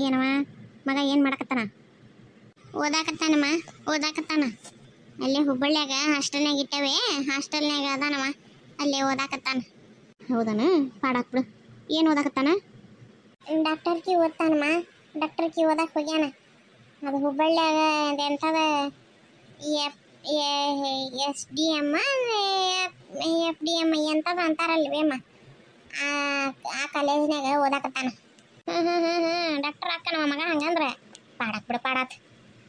ಏನವ ಮಗ ಏನು ಮಾಡಕತ್ತಾನ? ಓದಾಕತ್ತಾನಮ್ಮ, ಓದಾಕತ್ತಾನ. ಅಲ್ಲೇ ಹುಬ್ಬಳ್ಳಿಯಾಗ ಹಾಸ್ಟೆಲ್ನಾಗ ಇಟ್ಟವೆ, ಹಾಸ್ಟೆಲ್ನಾಗ ಅದಾನವ, ಅಲ್ಲೇ ಓದಾಕತ್ತಾನ. ಹೌದನ? ಪಾಡಾಕ್ ಬಿಡು. ಏನು ಓದಾಕತ್ತಾನ? ಡಾಕ್ಟರ್ಕಿ ಓದ್ತಾನಮ್ಮ, ಡಾಕ್ಟರ್ಕಿ ಓದಕ್ಕೆ ಹೋಗ್ಯಾನ. ಅದು ಹುಬ್ಬಳ್ಳಿಯಾಗ ಎಂಥದ SDM FDM ಎಂಥದ ಅಂತಾರಲ್ವೇಮ್ಮ, ಆ ಕಾಲೇಜ್ನಾಗ ಓದಾಕತ್ತಾನ. ಡಾಕ್ಟರ್ ಅಕ್ಕನವ ಮಗ ಹಂಗಂದ್ರೆ ಪಾಡಾಕ್ ಬಿಡು, ಪಾಡಾತ್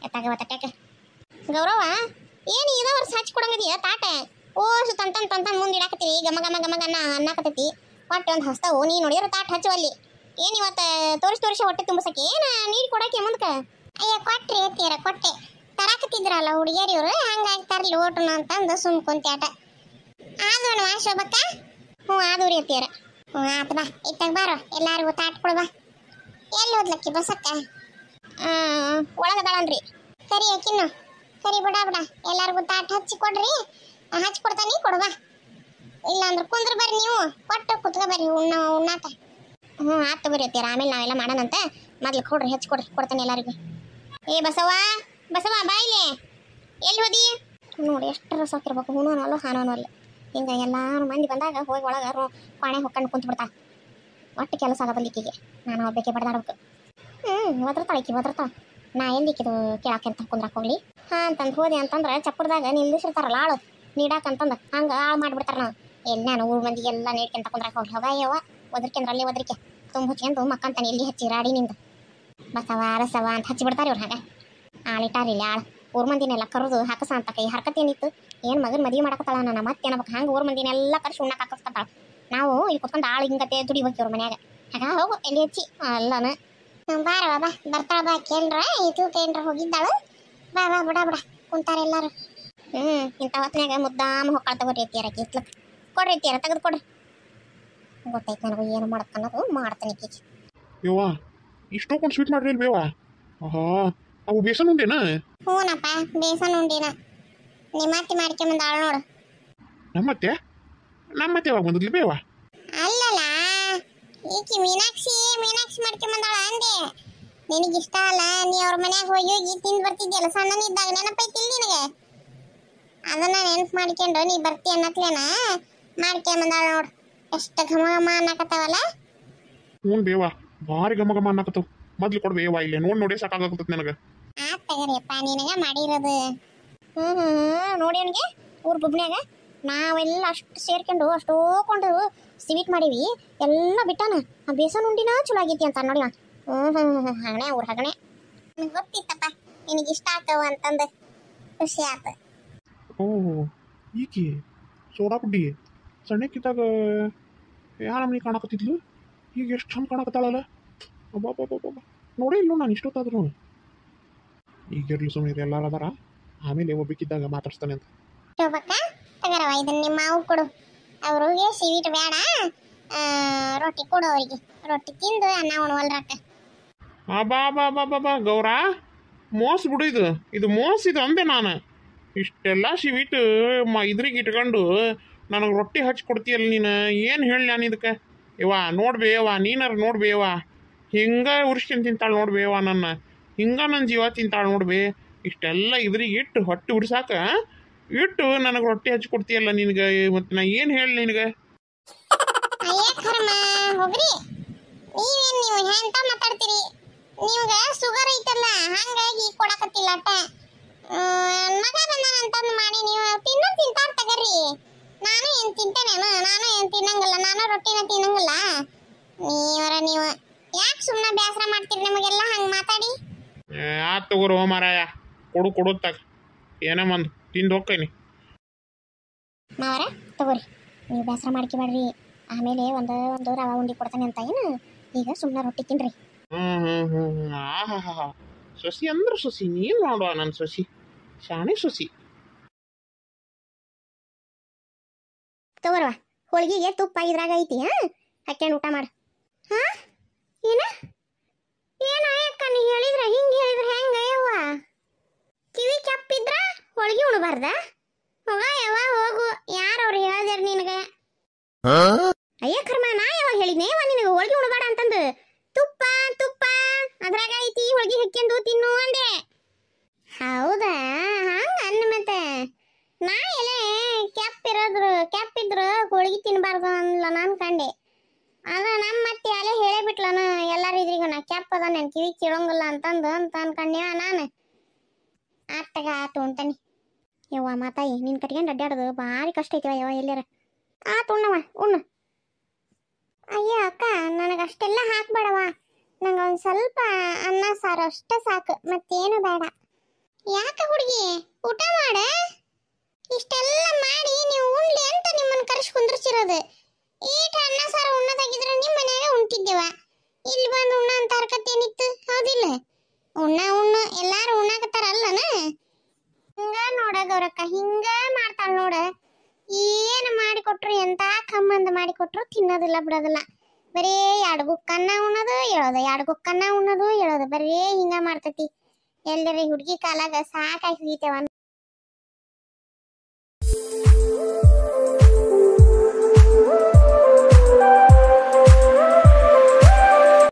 ಎತ್ತಾಗ ಒತ್ತಟ್ಯಾಕೆ. ಗೌರವ, ಏನು ಇದ ವರ್ಷ ಹಚ್ಚಿ ಕೊಡಂಗದಿಯ ತಾಟೆ? ಓಸು ತಂತನ್ ಮುಂದೆ ಇಡಾಕತ್ತೀವಿ, ಗಮ ಗಮ ಗಮ ಗನ್ನ ಅನ್ನಕತ್ತೈತಿ. ಹೊಟ್ಟೆ ಒಂದು ಹಸ್ತಾವು, ನೀ ನೋಡಿದ್ರೆ ತಾಟ್ ಹಚ್ಚುವಲ್ಲಿ. ಏನು ಇವತ್ತು ತೋರಿಸಿ ಹೊಟ್ಟೆ ತುಂಬಸಕ್ಕೆ ಏನು ನೀರು ಕೊಡಕ್ಕೆ ಮುಂದಕ್ಕೆ? ಅಯ್ಯ ಕೊಟ್ರಿ ತೀರ ಕೊಟ್ಟೆ, ತರಾಕತ್ತಿದ್ರಲ್ಲ ಹುಡುಗಿಯರಿವ್ರು, ಹಂಗಾಗಿ ತರಲಿ ಓಟುನ ಅಂತಂದು ಸುಮ್ ಕುಂತ್ಯಾಟ. ಆದವನು ಶೋಭಕ್ಕ? ಹ್ಞೂ ಆದವ್ರಿ ಅತ್ತೀರ. ಹ್ಞೂ ಆತ ಬಾ, ಇತ್ತಾಗ ಬಾರೋ, ಎಲ್ಲಾರಿಗೂ ತಾಟ್ ಕೊಡು ಬಾ. ಎಲ್ಲಿ ಓದ್ಲಕ್ಕಿ ಬಸಕ್ಕ? ಒಳಗದಾಳನ್ರಿ. ಕರಿ ಅಕ್ಕಿನ್ನು, ಕರಿ ಬಿಡ ಎಲ್ಲಾರಿಗೂ ತಾಟ್ ಹಚ್ಚಿ ಕೊಡ್ರಿ. ಹಚ್ಚಿ ಕೊಡ್ತಾನಿ, ಕೊಡುವ. ಇಲ್ಲಾಂದ್ರೆ ಕುಂದ್ರ ಬರ್ರಿ, ನೀವು ಕೊಟ್ಟು ಕುತ್ಕೊ ಬರ್ರಿ ಉಣ್ಣಾಕ. ಹ್ಞೂ ಆತು ಬರ್ರಿ ಅತ್ತೀರ, ಆಮೇಲೆ ನಾವೆಲ್ಲ ಮಾಡೋಣಂತ. ಮೊದ್ಲು ಕೊಡ್ರಿ, ಹೆಚ್ಚಿ ಕೊಡ್ರಿ, ಕೊಡ್ತಾನೆ ಎಲ್ಲರಿಗೂ. ಏ ಬಸವ ಬಾಯಿಲೆ, ಎಲ್ಲಿ ಹೋದಿ? ನೋಡಿ ಎಷ್ಟು ರಸ ಹಾಕಿರ್ಬೇಕು, ಹೂನೂ ಅಲ್ಲ ಹಾನೂ ಅಲ್ಲ. ಹಿಂಗೆ ಎಲ್ಲಾರು ಮಂದಿ ಬಂದಾಗ ಹೋಗಿ ಒಳಗೆ ಪಾಣೆ ಹೊಕ್ಕೊಂಡು ಕುಂತು ಬಿಡ್ತಾ. ಒಟ್ಟು ಕೆಲಸ ಆಗಬಲ್ಲಿಕ್ಕಿಗೆ ನಾನು ಒಬ್ಬಕ್ಕೆ ಬಡ್ದಾಡ್ಬೇಕು. ಒದರ್ತಾಳ. ನಾ ಎಲ್ಲಿಕ್ಕಿದು ಕೇಳಾಕೆಂತ ಕುಂದ್ರಾಕ್ ಹೋಗ್ಲಿ? ಹಾಂ ಅಂತಂದು ಹೋದೆ ಅಂತಂದ್ರೆ ಚಪ್ಪರದಾಗ ನಿಲ್ಲಿಸಿರ್ತಾರಲ್ಲ ಆಳು ನೀಡಾಕಂತಂದು, ಹಂಗೆ ಹಾಳು ಮಾಡಿಬಿಡ್ತಾರೆ. ನಾವು ಎಲ್ಲಿ ನಾನು ಊರು ಮಂದಿಗೆಲ್ಲ ನೀಡ್ಕೊಂತ ಕುಂದ್ರಾಕ್ ಹೋಗ್ಲಿ? ಹೋಗಯ್ಯವ ಒದರ್ಕೆಂದ್ರೆ ಒದರಿಕೆ ತುಂಬ ಹುಚ್ಕೊಂಡು ಮಕ್ಕಂತಾನೆ ಎಲ್ಲಿ ಹಚ್ಚಿ ರಾಡಿ ನಿಂದು ಬಸವ ಅಂತ ಹಚ್ಚಿಬಿಡ್ತಾರೆ ಇವ್ರು. ಹಾಗೆ ಆಳಿಟ್ಟಾರಿಲ್ಲ ಆಳು ಊರ್ ಮಂದಿನೆಲ್ಲ ಕರೆದು ಹಾಕಸ ಅಂತ. ಕೈ ಹರ್ಕತ್ ಏನಿತ್ತು? ಏನು ಮಗನ ಮದುವೆ ಮಾಡಕತ್ತಾಳ ನನ್ನ ಮತ್ತೆ ಅನ್ಬೇಕು. ಹಂಗೆ ಊರ್ ಮಂದಿನೆಲ್ಲ ಕರ್ಸಿ ಉಣ್ಣಕ್ಕೆ ಹಾಕಿಸ್ಕೊತಾಳ. ನಾವು ಇಲ್ಲಿ ಕುತ್ಕೊಂಡು ಆಳು ಹಿಂಗತೆ ದುಡಿಬೇಕು ಇವ್ರ ಮನ್ಯಾಗ. ಹಾಗ ಹೋಗು ಎಲ್ಲಿ ಹಚ್ಚಿ ಅಲ್ಲನ. ಬಾರವ ಬಾ, ಬರ್ತಾಳ ಬಾ. ಕೇಳ್ರ ಇದು ಕೇಳ್ರ ಹೋಗಿದ್ದಾಳು. ಬಾ ಬಿಡ ಕುಂತಾರ ಎಲ್ಲಾರು. ಇಂಥ ಹೊತ್ನ್ಯಾಗ ಮುದ್ದಾಮ ಹೊಕ್ಕಾಳ ತಗೋರಿ ಎತ್ತಿಯಾರಕ್ಕೆ ಇತ್ಲಕ್ಕೆ ಕೊಡ್ರಿ ಎತ್ತಿಯಾರ ತೆಗೆದು ಕೊಡ್ರಿ. ಗೊತ್ತೈತೆ ನನಗೂ ಏನು ಮಾಡಕ್ಕನ್ನೋದು ಮಾಡ್ತಾನೆ ಕೀಚಿ. ಯವ್ವ ಇಷ್ಟೊಂದು ಸ್ವೀಟ್ ಮಾಡ್ರಿ ಬೇವ. ಅವು ಬೇಸನ್ ಉಂಡೇನ? ಹ್ಞೂನಪ್ಪ ಬೇಸನ್ ಉಂಡಿನ. ನಿಮ್ಮತ್ತಿ ಮಾಡ್ಕೊಂಬಂದಾಳ ನೋಡು. ನಮ್ಮತ್ತೆ ಯಾವಾಗ ಬಂದಿದ್ಲಿ ಬೇವ? ಅಲ್ಲಲ್ಲ, ಈಕಿ ಮೀನಾಕ್ಷಿ ಮಾಡ್ಕೊಂಬಂದಾಳ ಅಂದೆ. ನಿನಗಿಷ್ಟ ಅಲ್ಲ, ನೀ ಅವ್ರ ಮನ್ಯಾಗ ಹೋಗಿ ತಿಂದು ಬರ್ತಿದ್ಯಲ್ಲ ಸಣ್ಣನಿದ್ದಾಗ, ನೆನಪೈತಿಲ್ ನಿನಗೆ? ಅದನ್ನ ನೆನ್ಪು ಮಾಡ್ಕೊಂಡು ನೀ ಬರ್ತಿ ಅನ್ನತ್ಲೇನ ಮಾಡ್ಕೊಂಬಂದಾಳ ನೋಡು. ಎಷ್ಟು ಘಮ ಘಮ ಅನ್ನಕತ್ತಾವಲ್ಲ. ಹ್ಞೂ ಬೇವ, ಭಾರಿ ಘಮ ಘಮ ಅನ್ನಕತ್ತವ. ಮೊದ್ಲು ಕೊಡ್ಬೇವ, ಇಲ್ಲೇ ನೋಡಿ ಸಾಕಾಗತ್ತದ ನನಗೆ. ಆತ್ ತಗರಿಯಪ್ಪ ನಿನಗ ಮಾಡಿರೋದು. ನೋಡಿ ಅವನಿಗೆ ಊರ್ ಬುಬ್ನ್ಯಾಗ ನಾವೆಲ್ಲ ಅಷ್ಟು ಸೇರ್ಕೊಂಡು ಅಷ್ಟು ಹೋಗ್ಕೊಂಡು ಸ್ವೀಟ್ ಮಾಡೀವಿ, ಎಲ್ಲ ಬಿಟ್ಟಾನ. ಆ ಬೇಸನ್ ಉಂಡಿನ ಚಲೋ ಆಗೈತಿ ಅಂತ ನೋಡಿ. ಹಗಣೆ ಅವ್ರ ಹಗಣೆ. ನನಗೆ ಗೊತ್ತಿತ್ತಪ್ಪ ನಿನಗಿಷ್ಟ ಆಗ್ತವ ಅಂತಂದು, ಖುಷಿ ಆತ. ಓ ಈಕಿ ಸೋಡಾ ಬುಡ್ಡಿ ಸಣ್ಣಕ್ಕಿದ್ದಾಗ ಯಾವ ನಮ್ನಿ ಕಾಣಕತ್ತಿದ್ಲು, ಈಗ ಎಷ್ಟು ಚಂದ ಕಾಣಕತ್ತಾಳಲ್ಲ. ಅಬ್ಬಾ ನೋಡೇ ಇಲ್ಲ ನಾನು ಇಷ್ಟೊತ್ತಾದ್ರು. ಈಗಿರ್ಲಿ ಸುಮ್ಮನೆ ಎಲ್ಲಾರು ಅದಾರ, ಆಮೇಲೆ ಒಬ್ಬಕ್ಕಿದ್ದಾಗ ಮಾತಾಡ್ಸ್ತಾನೆ ಅಂತ. ಶೋಭಕ್ಕ ತಗರವ, ಇದನ್ನ ನಿಮ್ಮ ಮಾವು ಕೊಡು. ಅವ್ರಿಗೆ ಸ್ವೀಟ್ ಬೇಡ, ರೊಟ್ಟಿ ಕೊಡು ಅವ್ರಿಗೆ. ರೊಟ್ಟಿ ತಿಂದು ಅನ್ನ ಉಣವಲ್ರಕ್ಕ. ಬಾ ಗೌರ, ಮೋಸ ಬಿಡು ಇದು ಮೋಸ ಇದು ಅಂದೆ ನಾನು. ಇಷ್ಟೆಲ್ಲ ಸ್ವೀಟ್ ಇದ್ರಿಗೆ ಇಟ್ಕೊಂಡು ನನಗೆ ರೊಟ್ಟಿ ಹಚ್ಚಿ ಕೊಡ್ತೀಯಲ್ಲ ನೀನು, ಏನು ಹೇಳಿ ನಾನು ಇದಕ್ಕೆ? ಯವ್ವ ನೋಡ್ಬೇವ, ನೀನಾರು ನೋಡ್ಬೇವ, ಹಿಂಗೆ ಉರ್ಸ್ಕೊಂಡು ತಿಂತಾಳೆ ನೋಡ್ಬೇವ ನನ್ನ, ಹಿಂಗೆ ನನ್ನ ಜೀವ ತಿಂತಾಳೆ ನೋಡ್ಬೇ. ಇಷ್ಟೆಲ್ಲ ಇದ್ರಿಗೆ ಇಟ್ಟು ಹೊಟ್ಟೆ ಉಡ್ಸಾಕ ಇಟ್ಟು ನನಗೆ ರೊಟ್ಟಿ ಹಚ್ಚಿ ಕೊಡ್ತೀಯಲ್ಲ ನಿನಗೆ, ಮತ್ತು ನಾ ಏನು ಹೇಳಿ ನಿನಗೆ? ಹೋಗ್ರಿ, ನೀವು ಎಂತ ಮಾತಾಡ್ತೀರಿ? ನಿಮ್ಗೆ ಶುಗರ್ ಐತಲ್ಲ, ಹಂಗಾಗಿ ಕೊಡಕತ್ತಿಲ್ಲ ಅಟ್ಟ. ಮಗ ಬಂದಾನಂತಂದು ಮಾಡಿ ನೀವು ತಿಂತಾರ ತಗರಿ. ನಾನು ಏನು ತಿಂತೇನೇನು? ನಾನು ಏನು ತಿನ್ನಂಗಿಲ್ಲ, ನಾನು ರೊಟ್ಟಿನ ತಿನ್ನಂಗಿಲ್ಲ. ನೀವು ಯಾಕೆ ಸುಮ್ಮನೆ ಬೇಸರ ಮಾಡ್ತೀರಿ ನಿಮಗೆಲ್ಲ ಹಂಗೆ ಮಾತಾಡಿ? ಆತ್ ತಗೋರು ಮಾರಾಯ, ಕೊಡು ತಗ, ಏನೋ ಒಂದು ತಿಂದು ಹೋಗ್ತೇನೆ. ಮಾವರ ತಗೋರಿ, ನೀವು ಬೇಸರ ಮಾಡ್ಕೊಬೇಡ್ರಿ. ಆಮೇಲೆ ಒಂದು ರವಾ ಉಂಡಿ ಕೊಡ್ತಾನೆ ಅಂತ. ಏನು ಈಗ ಸುಮ್ಮನೆ ರೊಟ್ಟಿ ತಿನ್ರಿ. ಆಹಾ ಸೊಸಿ ಅಂದ್ರೆ ಸೊಸಿ, ನೀನು ಮಾಡುವ ನನ್ನ ಸೊಸಿ, ಶಾಣೆ ಸೊಸಿ. ತಗೋರವ, ಹೋಳಿಗೆಗೆ ತುಪ್ಪ ಇದ್ರಾಗ ಐತಿ. ಹಾಕ್ಕೊಂಡು ಊಟ ಮಾಡು. ಏನ ಅಕ್ಕ ನೀ ಹೇಳಿದ್ರೆ ಹಿಂಗೆ ಹೇಳಿದ್ರೆ ಹೆಂಗೆ ಯವ್ವ? ಕಿವಿ ಕೆಪ್ಪಿದ್ರ ಹೋಳಿಗೆ ಉಣಬಾರ್ದ? ಹೋಗ ಯವ್ವ ಹೋಗು, ಯಾರವ್ರು ಹೇಳ್ದಾರ ನಿನಗೆ? ಅಯ್ಯ ಕರ್ಮ, ನಾ ಯಾವಾಗ ಹೇಳಿದ್ನೇವ ನಿನಗೆ ಹೋಳಿಗೆ ಉಣಬೇಡ ಅಂತಂದು? ತುಪ್ಪ ತುಪ್ಪ ಅದ್ರಾಗ ಐತಿ, ಹೋಳಿಗೆ ಹಾಕ್ಯಂಡು ತಿನ್ನು ಅಂದೆ. ಹೌದಾ, ಹಂಗ ಅನ್ನ ಮತ್ತೆ. ನಾ ಎಲೆ ಕೆಪ್ಪಿದ್ರು ಹೋಳಿಗೆ ತಿನ್ಬಾರ್ದು ಅನ್ಲ ನಾನು ಕಂಡೆ. ಅದ ನಮ್ಮ ಮತ್ತೆ ಅಲೆ ಹೇಳೇ ಬಿಟ್ಲನ ಎಲ್ಲಾರ ಇದ್ರಿಗ ನಾ ಕೆಪ್ಪ ಅದ ನನ್ ಕಿವಿ ಕೇಳಂಗಿಲ್ಲ ಅಂತಂದು ಅಂತ ಅನ್ಕಂಡ್ಯ ನಾನು. ಆತಗ ಆತು ಅಂತಾನೆ. ಯವ್ವ ಮಾತಾಯಿ, ನಿನ್ ಕಟ್ಕೊಂಡು ಅಡ್ಡಾಡೋದು ಭಾರಿ ಕಷ್ಟ ಐತಿವ ಯವ್ವ. ಎಲ್ಲಾರ ಆತು ಉಣ್ಣವ ಉಣ್ಣು. ಅಯ್ಯೋ ಅಕ್ಕ, ನನಗೆ ಅಷ್ಟೆಲ್ಲ ಹಾಕ್ಬೇಡವ. ನಂಗೆ ಒಂದು ಸ್ವಲ್ಪ ಅನ್ನ ಸಾರು ಅಷ್ಟೇ ಸಾಕು, ಮತ್ತೇನು ಬೇಡ. ಯಾಕ ಹುಡುಗಿ, ಊಟ ಮಾಡ. ಇಷ್ಟೆಲ್ಲ ಮಾಡಿ ನೀವು ಉಣ್ಲಿ ಅಂತ ನಿಮ್ಮನ್ನು ಕರೆಸಿ ಕುಂದ್ರಿಸಿರೋದು. ಈಟ ಅನ್ನ ಸಾರು ಉಣ್ಣದಾಗಿದ್ರೆ ನಿಮ್ಮ ಮನ್ಯಾಗ ಉಣ್ತಿದ್ದೇವ. ಇಲ್ಲಿ ಬಂದು ಉಣ್ಣ ಅಂತ ಹರ್ಕತ್ತೇನಿತ್ತು, ಹೌದಿಲ್ಲ? ಉಣ್ಣು ಎಲ್ಲಾರು ಉಣ್ಣಾಕತ್ತಾರಲ್ಲನ. ಹಿಂಗ ನೋಡ ಗೌರಕ್ಕ, ಹಿಂಗ ಮಾಡ್ತಾಳ ನೋಡ. ಏನು ಮಾಡಿಕೊಟ್ರು, ಎಂತ ಕಮ್ಮಂದ ಮಾಡಿಕೊಟ್ರು ತಿನ್ನೋದಿಲ್ಲ ಬಿಡೋದಿಲ್ಲ. ಬರೀ ಎರಡು ಗುಕ್ಕನ್ನ ಉಣ್ಣೋದು ಹೇಳೋದು, ಎರಡು ಗುಕ್ಕನ್ನ ಉಣ್ಣೋದು ಹೇಳೋದು, ಬರೀ ಹಿಂಗ ಮಾಡ್ತತಿ. ಎಲ್ಲರಿ ಹುಡುಗಿ ಕಾಲಾಗ ಸಾಕಾಗಿ ಹೋಗಿತೇವ.